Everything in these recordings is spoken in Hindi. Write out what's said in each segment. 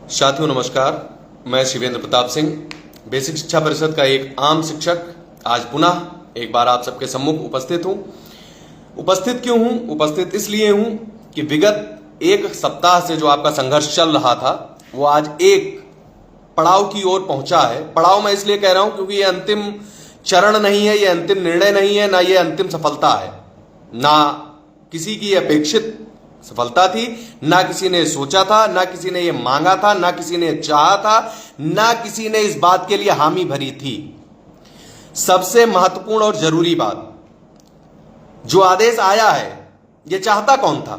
साथियों नमस्कार, मैं शिवेंद्र प्रताप सिंह, बेसिक शिक्षा परिषद का एक आम शिक्षक आज पुनः एक बार आप सबके सम्मुख उपस्थित हूं। उपस्थित क्यों हूं? उपस्थित इसलिए हूं कि विगत एक सप्ताह से जो आपका संघर्ष चल रहा था वो आज एक पड़ाव की ओर पहुंचा है। पड़ाव मैं इसलिए कह रहा हूं क्योंकि ये अंतिम चरण नहीं है, ये अंतिम निर्णय नहीं है, ना ये अंतिम सफलता है, ना किसी की अपेक्षित सफलता थी, ना किसी ने सोचा था, ना किसी ने यह मांगा था, ना किसी ने चाहा था, ना किसी ने इस बात के लिए हामी भरी थी। सबसे महत्वपूर्ण और जरूरी बात, जो आदेश आया है यह चाहता कौन था?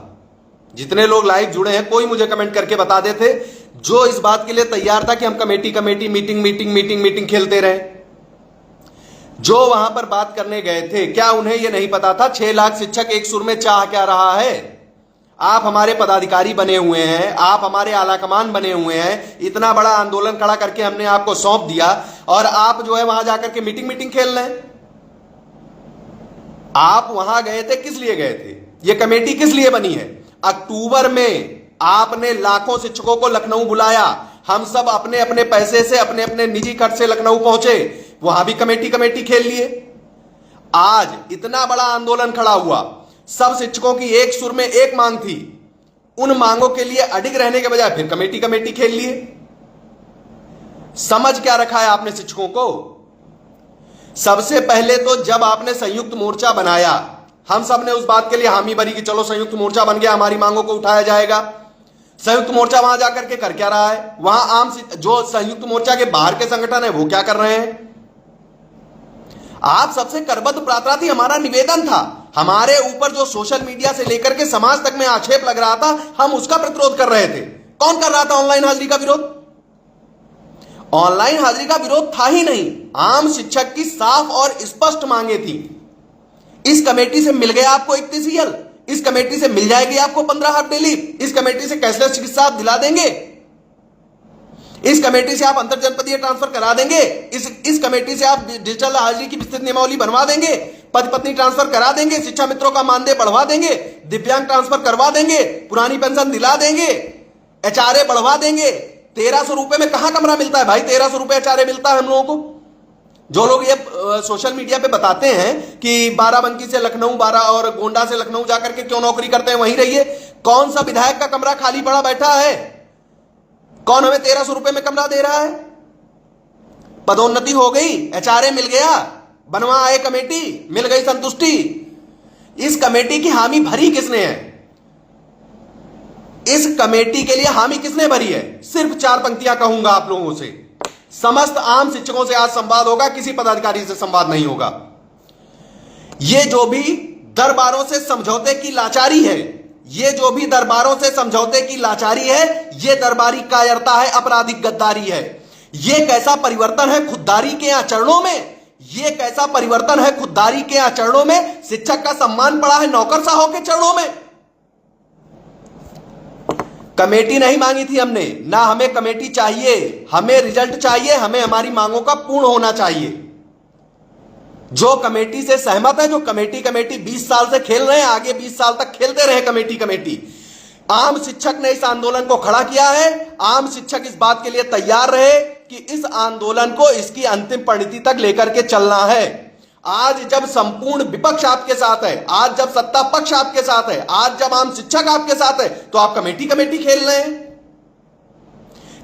जितने लोग लाइव जुड़े हैं, कोई मुझे कमेंट करके बता देते जो इस बात के लिए तैयार था कि हम कमेटी मीटिंग खेलते रहे। जो वहां पर बात करने गए थे, क्या उन्हें यह नहीं पता था 6 लाख शिक्षक एक सुर में चाह क्या रहा है? आप हमारे पदाधिकारी बने हुए हैं, आप हमारे आलाकमान बने हुए हैं, इतना बड़ा आंदोलन खड़ा करके हमने आपको सौंप दिया और आप जो है वहां जाकर के मीटिंग खेल रहे हैं। आप वहां गए थे, किस लिए गए थे? यह कमेटी किस लिए बनी है? अक्टूबर में आपने लाखों शिक्षकों को लखनऊ बुलाया, हम सब अपने अपने पैसे से, अपने अपने निजी खर्च से लखनऊ पहुंचे, वहां भी कमेटी खेल लिए। आज इतना बड़ा आंदोलन खड़ा हुआ, सब शिक्षकों की एक सुर में एक मांग थी, उन मांगों के लिए अडिग रहने के बजाय फिर कमेटी खेल लिए। समझ क्या रखा है आपने शिक्षकों को? सबसे पहले तो जब आपने संयुक्त मोर्चा बनाया, हम सब ने उस बात के लिए हामी भरी कि चलो संयुक्त मोर्चा बन गया, हमारी मांगों को उठाया जाएगा। संयुक्त मोर्चा वहां जाकर के कर क्या रहा है? वहां आम जो संयुक्त मोर्चा के बाहर के संगठन है वो क्या कर रहे हैं? आप सबसे करबद्ध प्रार्थना थी, हमारा निवेदन था, हमारे ऊपर जो सोशल मीडिया से लेकर के समाज तक में आक्षेप लग रहा था, हम उसका प्रतिरोध कर रहे थे। कौन कर रहा था ऑनलाइन हाजिरी का विरोध? ऑनलाइन हाजिरी का विरोध था ही नहीं, आम शिक्षक की साफ और स्पष्ट मांगे थी। इस कमेटी से मिल गया आपको 31 ईएल, इस कमेटी से मिल जाएगी आपको 15 हाफ डेली, इस कमेटी से कैशलेस चिकित्सा आप दिला देंगे, इस कमेटी से आप अंतर जनपदीय ट्रांसफर करा देंगे, इस कमेटी से आप डिजिटल हाजिरी की विस्तृत नियमावली बनवा देंगे, पति पत्नी ट्रांसफर करा देंगे, शिक्षा मित्रों का मानदेय बढ़वा देंगे, दिव्यांग ट्रांसफर करवा देंगे, पुरानी पेंशन दिला देंगे, एचआरए बढ़वा देंगे। 1300 रुपए में कहां कमरा मिलता है भाई? 1300 रुपए एचआरए मिलता है हम लोगों को। जो लोग ये सोशल मीडिया पे बताते हैं कि बाराबंकी से लखनऊ, बारा और गोंडा से लखनऊ जाकर के क्यों नौकरी करते हैं, वहीं रहिए। कौन सा विधायक का कमरा खाली पड़ा बैठा है? कौन हमें 1300 रुपए में कमरा दे रहा है? पदोन्नति हो गई, एचआरए मिल गया, बनवा आए कमेटी, मिल गई संतुष्टि। इस कमेटी की हामी भरी किसने है? इस कमेटी के लिए हामी किसने भरी है? सिर्फ 4 पंक्तियां कहूंगा आप लोगों से। समस्त आम शिक्षकों से आज संवाद होगा, किसी पदाधिकारी से संवाद नहीं होगा। ये जो भी दरबारों से समझौते की लाचारी है, ये जो भी दरबारों से समझौते की लाचारी है, ये दरबारी कायरता है, आपराधिक गद्दारी है। ये कैसा परिवर्तन है खुददारी के आचरणों में, ये कैसा परिवर्तन है खुददारी के आचरणों में। शिक्षक का सम्मान पड़ा है नौकरशाहों के चरणों में। कमेटी नहीं मांगी थी हमने, ना हमें कमेटी चाहिए, हमें रिजल्ट चाहिए, हमें हमारी मांगों का पूर्ण होना चाहिए। जो कमेटी से सहमत है, जो कमेटी 20 साल से खेल रहे हैं, आगे 20 साल तक खेलते रहे कमेटी। आम शिक्षक ने इस आंदोलन को खड़ा किया है, आम शिक्षक इस बात के लिए तैयार रहे कि इस आंदोलन को इसकी अंतिम परिणति तक लेकर के चलना है। आज जब संपूर्ण विपक्ष आपके साथ है, आज जब सत्ता पक्ष आपके साथ है, आज जब आम शिक्षक आपके साथ है, तो आप कमेटी खेल रहे हैं।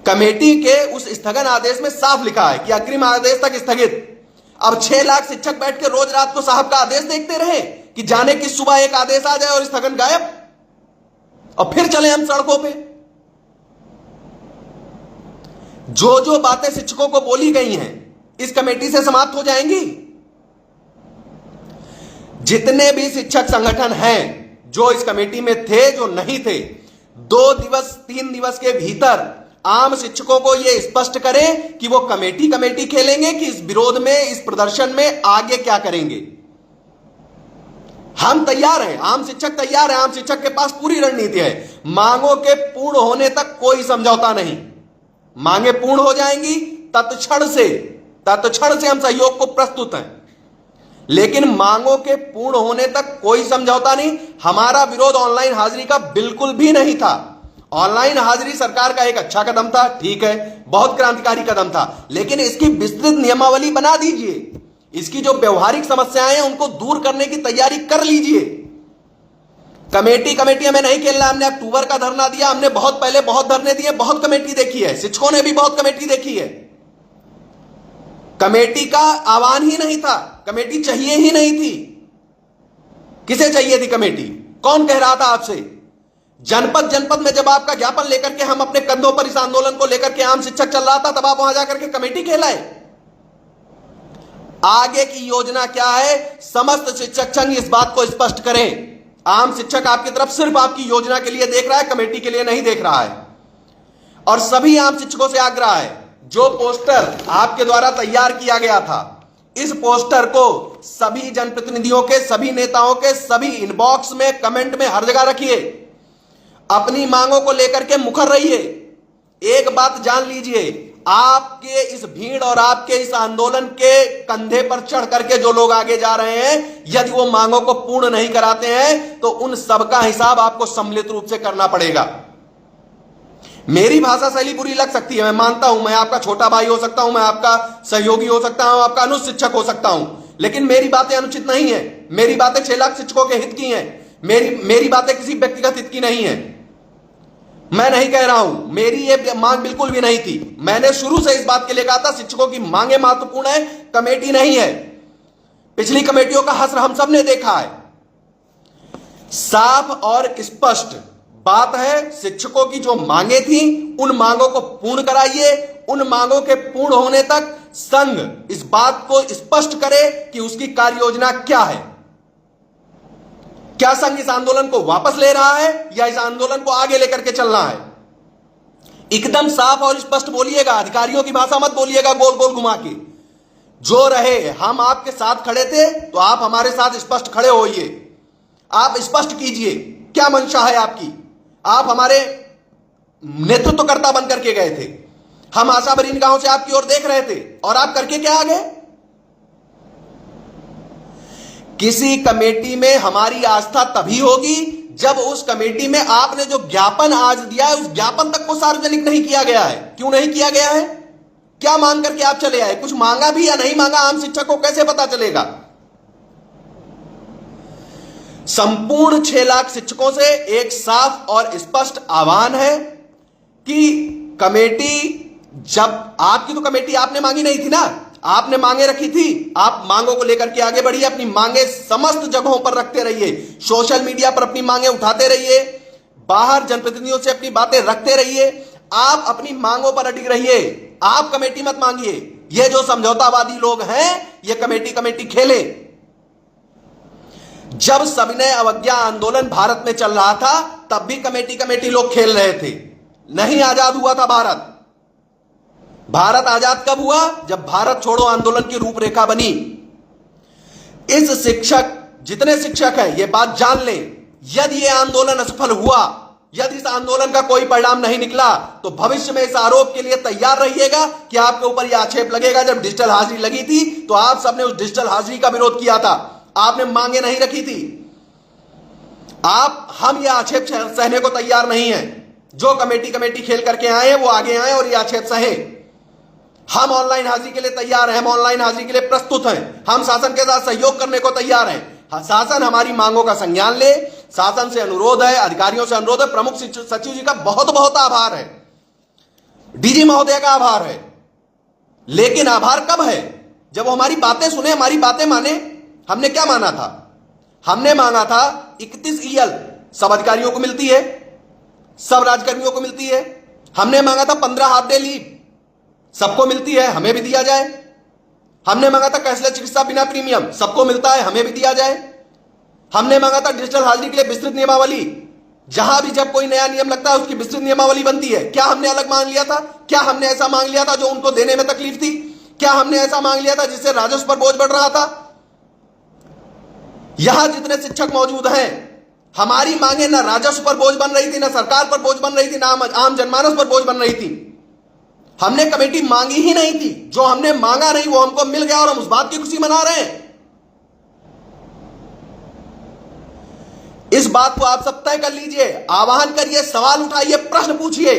कमेटी के उस स्थगन आदेश में साफ लिखा है कि अग्रिम आदेश तक स्थगित। अब 6 लाख शिक्षक बैठ के रोज रात को साहब का आदेश देखते रहे कि जाने की सुबह एक आदेश आ जाए और स्थगन गायब, और फिर चले हम सड़कों पे। जो बातें शिक्षकों को बोली गई हैं, इस कमेटी से समाप्त हो जाएंगी। जितने भी शिक्षक संगठन हैं जो इस कमेटी में थे, जो नहीं थे, 2 दिवस 3 दिवस के भीतर आम शिक्षकों को यह स्पष्ट करें कि वो कमेटी खेलेंगे कि इस विरोध में, इस प्रदर्शन में आगे क्या करेंगे। हम तैयार हैं, आम शिक्षक तैयार है, आम शिक्षक के पास पूरी रणनीति है। मांगों के पूर्ण होने तक कोई समझौता नहीं। मांगे पूर्ण हो जाएंगी, तत्क्षण से हम सहयोग को प्रस्तुत हैं, लेकिन मांगों के पूर्ण होने तक कोई समझौता नहीं। हमारा विरोध ऑनलाइन हाजिरी का बिल्कुल भी नहीं था। ऑनलाइन हाजिरी सरकार का एक अच्छा कदम था, ठीक है, बहुत क्रांतिकारी कदम था, लेकिन इसकी विस्तृत नियमावली बना दीजिए। इसकी जो व्यवहारिक समस्याएं हैं उनको दूर करने की तैयारी कर लीजिए। कमेटी हमें नहीं खेलना। हमने अक्टूबर का धरना दिया, हमने बहुत पहले बहुत धरने दिए, बहुत कमेटी देखी है, शिक्षकों ने भी बहुत कमेटी देखी है। कमेटी का आह्वान ही नहीं था, कमेटी चाहिए ही नहीं थी। किसे चाहिए थी कमेटी? कौन कह रहा था आपसे? जनपद जनपद में जब आपका ज्ञापन लेकर के हम अपने कंधों पर इस आंदोलन को लेकर के आम शिक्षक चल रहा था, तब आप वहां जाकर के कमेटी कहलाए। आगे की योजना क्या है, समस्त शिक्षक संघ इस बात को स्पष्ट करें। आम शिक्षक आपकी तरफ सिर्फ आपकी योजना के लिए देख रहा है, कमेटी के लिए नहीं देख रहा है। और सभी आम शिक्षकों से आग्रह है, जो पोस्टर आपके द्वारा तैयार किया गया था, इस पोस्टर को सभी जनप्रतिनिधियों के, सभी नेताओं के, सभी इनबॉक्स में, कमेंट में, हर जगह रखिए। अपनी मांगों को लेकर के मुखर रहिए। एक बात जान लीजिए, आपके इस भीड़ और आपके इस आंदोलन के कंधे पर चढ़ करके जो लोग आगे जा रहे हैं, यदि वो मांगों को पूर्ण नहीं कराते हैं तो उन सबका हिसाब आपको सम्मिलित रूप से करना पड़ेगा। मेरी भाषा शैली बुरी लग सकती है, मैं मानता हूं, मैं आपका छोटा भाई हो सकता हूं, मैं आपका सहयोगी हो सकता हूं, आपका अनुशिक्षक हो सकता हूं, लेकिन मेरी बातें अनुचित नहीं है। मेरी बातें 6 लाख शिक्षकों के हित की हैं। मेरी बातें किसी व्यक्तिगत हित की नहीं है। मैं नहीं कह रहा हूं, मेरी ये मांग बिल्कुल भी नहीं थी। मैंने शुरू से इस बात के लिए कहा था, शिक्षकों की मांगे महत्वपूर्ण है, कमेटी नहीं है। पिछली कमेटियों का हश्र हम सब ने देखा है। साफ और स्पष्ट बात है, शिक्षकों की जो मांगे थी उन मांगों को पूर्ण कराइए। उन मांगों के पूर्ण होने तक संघ इस बात को स्पष्ट करे कि उसकी कार्य योजना क्या है। क्या संघ इस आंदोलन को वापस ले रहा है या इस आंदोलन को आगे लेकर के चलना है? एकदम साफ और स्पष्ट बोलिएगा। अधिकारियों की भाषा मत बोलिएगा गोल गोल घुमा के। जो रहे, हम आपके साथ खड़े थे तो आप हमारे साथ स्पष्ट खड़े होइए। आप स्पष्ट कीजिए क्या मंशा है आपकी। आप हमारे नेतृत्वकर्ता बन करके गए थे, हम आशा भरी निगाहों से आपकी ओर देख रहे थे, और आप करके क्या आ गए? किसी कमेटी में हमारी आस्था तभी होगी जब उस कमेटी में आपने जो ज्ञापन आज दिया है, उस ज्ञापन तक को सार्वजनिक नहीं किया गया है। क्यों नहीं किया गया है? क्या मांग करके आप चले आए? कुछ मांगा भी या नहीं मांगा, आम शिक्षक को कैसे पता चलेगा? संपूर्ण 6 लाख शिक्षकों से एक साफ और स्पष्ट आह्वान है कि कमेटी, जब आपकी तो कमेटी आपने मांगी नहीं थी ना, आपने मांगे रखी थी। आप मांगों को लेकर के आगे बढ़िए, अपनी मांगे समस्त जगहों पर रखते रहिए, सोशल मीडिया पर अपनी मांगे उठाते रहिए, बाहर जनप्रतिनिधियों से अपनी बातें रखते रहिए। आप अपनी मांगों पर अडिग रहिए, आप कमेटी मत मांगिए। ये जो समझौतावादी लोग हैं, ये कमेटी खेले। जब सविनय अवज्ञा आंदोलन भारत में चल रहा था, तब भी कमेटी लोग खेल रहे थे। नहीं आजाद हुआ था भारत। भारत आजाद कब हुआ? जब भारत छोड़ो आंदोलन की रूपरेखा बनी। इस शिक्षक, जितने शिक्षक हैं, ये बात जान लें, यदि ये आंदोलन असफल हुआ, यदि इस आंदोलन का कोई परिणाम नहीं निकला, तो भविष्य में इस आरोप के लिए तैयार रहिएगा कि आपके ऊपर यह आक्षेप लगेगा, जब डिजिटल हाजिरी लगी थी तो आप सबने उस डिजिटल हाजिरी का विरोध किया था, आपने मांगे नहीं रखी थी। हम यह आक्षेप सहने को तैयार नहीं है। जो कमेटी खेल करके आए हैं वो आगे आए और यह आक्षेप सहे। हम ऑनलाइन हाजिरी के लिए तैयार हैं, हम ऑनलाइन हाजिरी के लिए प्रस्तुत हैं, हम शासन के साथ सहयोग करने को तैयार हैं। शासन हमारी मांगों का संज्ञान ले। शासन से अनुरोध है, अधिकारियों से अनुरोध है, प्रमुख सचिव जी का बहुत बहुत आभार है, डीजी महोदय का आभार है। लेकिन आभार कब है? जब वो हमारी बातें सुने, हमारी बातें माने। हमने क्या माना था? हमने मांगा था 31 ईएल सब अधिकारियों को मिलती है, सब राजकर्मियों को मिलती है। हमने मांगा था 15 हाफ डे लीव सबको मिलती है, हमें भी दिया जाए। हमने मांगा था कैशलेस चिकित्सा बिना प्रीमियम, सबको मिलता है, हमें भी दिया जाए। हमने मांगा था डिजिटल हाजिरी के लिए विस्तृत नियमावली, जहां भी जब कोई नया नियम लगता है उसकी विस्तृत नियमावली बनती है। क्या हमने अलग मांग लिया था? क्या हमने ऐसा मांग लिया था जो उनको देने में तकलीफ थी? क्या हमने ऐसा मांग लिया था जिससे राजस्व पर बोझ बढ़ रहा था? यहां जितने शिक्षक मौजूद हैं, हमारी मांगे ना राजस्व पर बोझ बन रही थी, ना सरकार पर बोझ बन रही थी, ना आम जनमानस पर बोझ बन रही थी। हमने कमेटी मांगी ही नहीं थी। जो हमने मांगा नहीं वो हमको मिल गया और हम उस बात की खुशी मना रहे हैं। इस बात को आप सब तय कर लीजिए, आह्वान करिए, सवाल उठाइए, प्रश्न पूछिए।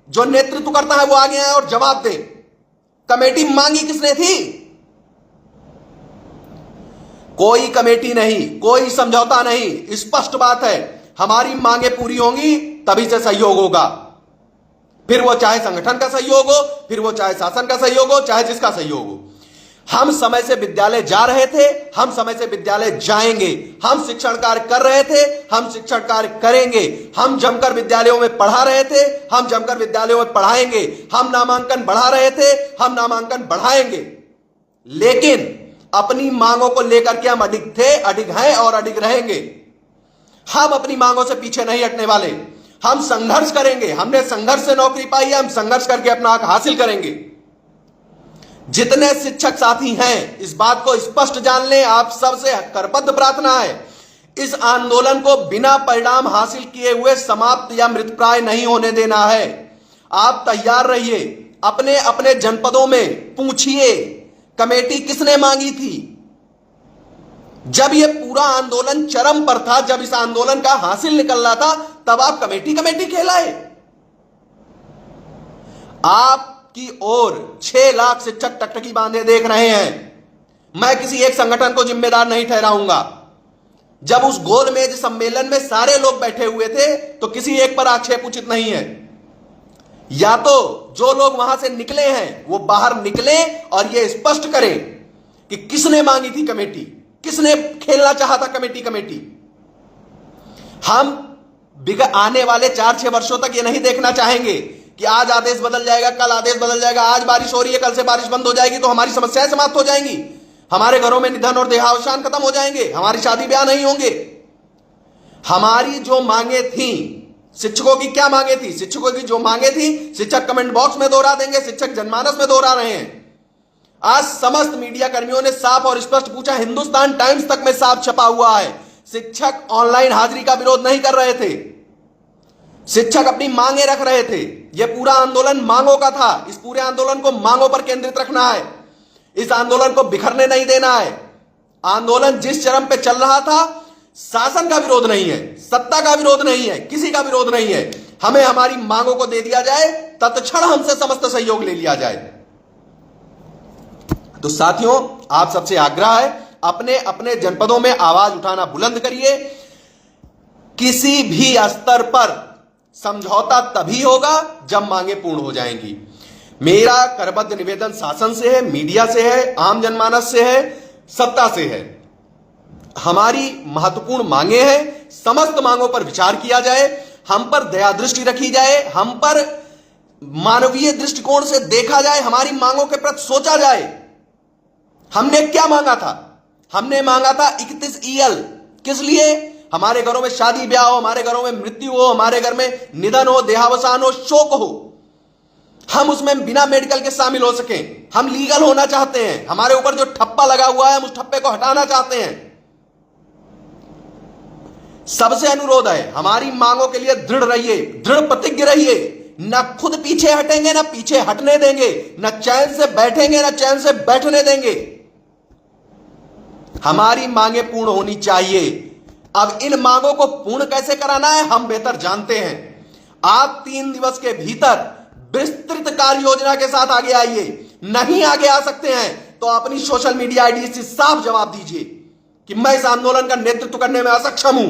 जो नेतृत्व करता है वो आगे आए और जवाब दे। कमेटी मांगी किसने थी? कोई कमेटी नहीं, कोई समझौता नहीं। स्पष्ट बात है, हमारी मांगे पूरी होंगी तभी से सहयोग होगा। फिर वो चाहे संगठन का सहयोग हो, फिर वो चाहे शासन का सहयोग हो, चाहे जिसका सहयोग हो। हम समय से विद्यालय जा रहे थे, हम समय से विद्यालय जाएंगे। हम शिक्षण कार्य कर रहे थे, हम शिक्षण कार्य करेंगे। हम जमकर विद्यालयों में पढ़ा रहे थे, हम जमकर विद्यालयों में पढ़ाएंगे। हम नामांकन बढ़ा रहे थे, हम नामांकन बढ़ाएंगे। लेकिन अपनी मांगों को लेकर के हम अडिग थे, अडिग हैं और अडिग रहेंगे। हम अपनी मांगों से पीछे नहीं हटने वाले। हम संघर्ष करेंगे। हमने संघर्ष से नौकरी पाई है, हम संघर्ष करके अपना हक हासिल करेंगे। जितने शिक्षक साथी हैं, इस बात को स्पष्ट जान लें, आप सबसे करबद्ध प्रार्थना है, इस आंदोलन को बिना परिणाम हासिल किए हुए समाप्त या मृतप्राय नहीं होने देना है। आप तैयार रहिए। अपने अपने जनपदों में पूछिए कमेटी किसने मांगी थी। जब यह पूरा आंदोलन चरम पर था, जब इस आंदोलन का हासिल निकल रहा था, तब आप कमेटी कमेटी कहलाए। आपकी ओर 6 लाख शिक्षक टकटकी बांधे देख रहे हैं। मैं किसी एक संगठन को जिम्मेदार नहीं ठहराऊंगा। जब उस गोलमेज सम्मेलन में सारे लोग बैठे हुए थे तो किसी एक पर आक्षेप उचित नहीं है। या तो जो लोग वहां से निकले हैं वो बाहर निकले और ये स्पष्ट करें कि किसने मांगी थी कमेटी, किसने खेलना चाहा था कमेटी कमेटी। हम आने वाले 4-6 वर्षों तक ये नहीं देखना चाहेंगे कि आज आदेश बदल जाएगा, कल आदेश बदल जाएगा, आज बारिश हो रही है, कल से बारिश बंद हो जाएगी तो हमारी समस्याएं समाप्त हो जाएंगी, हमारे घरों में निधन और देहावसान खत्म हो जाएंगे, हमारी शादी ब्याह नहीं होंगे। हमारी जो मांगे थी, शिक्षकों की क्या मांगे थी? शिक्षकों की जो मांगे थी शिक्षक कमेंट बॉक्स में दोहरा देंगे, शिक्षक जनमानस में दोहरा रहे हैं। आज समस्त मीडिया कर्मियों ने साफ और स्पष्ट पूछा, हिंदुस्तान टाइम्स तक में साफ छपा हुआ है, शिक्षक ऑनलाइन हाजिरी का विरोध नहीं कर रहे थे, शिक्षक अपनी मांगे रख रहे थे। यह पूरा आंदोलन मांगों का था। इस पूरे आंदोलन को मांगों पर केंद्रित रखना है, इस आंदोलन को बिखरने नहीं देना है। आंदोलन जिस चरम पे चल रहा था, शासन का विरोध नहीं है, सत्ता का विरोध नहीं है, किसी का विरोध नहीं है। हमें हमारी मांगों को दे दिया जाए, तत्क्षण हमसे समस्त सहयोग ले लिया जाए। तो साथियों, आप सबसे आग्रह है, अपने अपने जनपदों में आवाज उठाना बुलंद करिए। किसी भी स्तर पर समझौता तभी होगा जब मांगे पूर्ण हो जाएंगी। मेरा करबद्ध निवेदन शासन से है, मीडिया से है, आम जनमानस से है, सत्ता से है। हमारी महत्वपूर्ण मांगे हैं, समस्त मांगों पर विचार किया जाए, हम पर दया दृष्टि रखी जाए, हम पर मानवीय दृष्टिकोण से देखा जाए, हमारी मांगों के प्रति सोचा जाए। हमने क्या मांगा था? हमने मांगा था 31 EL। किस लिए? हमारे घरों में शादी ब्याह हो, हमारे घरों में मृत्यु हो, हमारे घर में निधन हो, देहावसान हो, शोक हो, हम उसमें बिना मेडिकल के शामिल हो सकें। हम लीगल होना चाहते हैं। हमारे ऊपर जो ठप्पा लगा हुआ है, हम उस ठप्पे को हटाना चाहते हैं। सबसे अनुरोध है, हमारी मांगों के लिए दृढ़ रहिए, दृढ़ प्रतिज्ञ रहिए। न खुद पीछे हटेंगे, न पीछे हटने देंगे, न चैन से बैठेंगे, न चैन से बैठने देंगे। हमारी मांगे पूर्ण होनी चाहिए। अब इन मांगों को पूर्ण कैसे कराना है, हम बेहतर जानते हैं। आप 3 दिवस के भीतर विस्तृत कार्य योजना के साथ आगे आइए। नहीं आगे आ सकते हैं तो अपनी सोशल मीडिया आईडी से साफ जवाब दीजिए कि मैं इस आंदोलन का नेतृत्व करने में असक्षम हूं।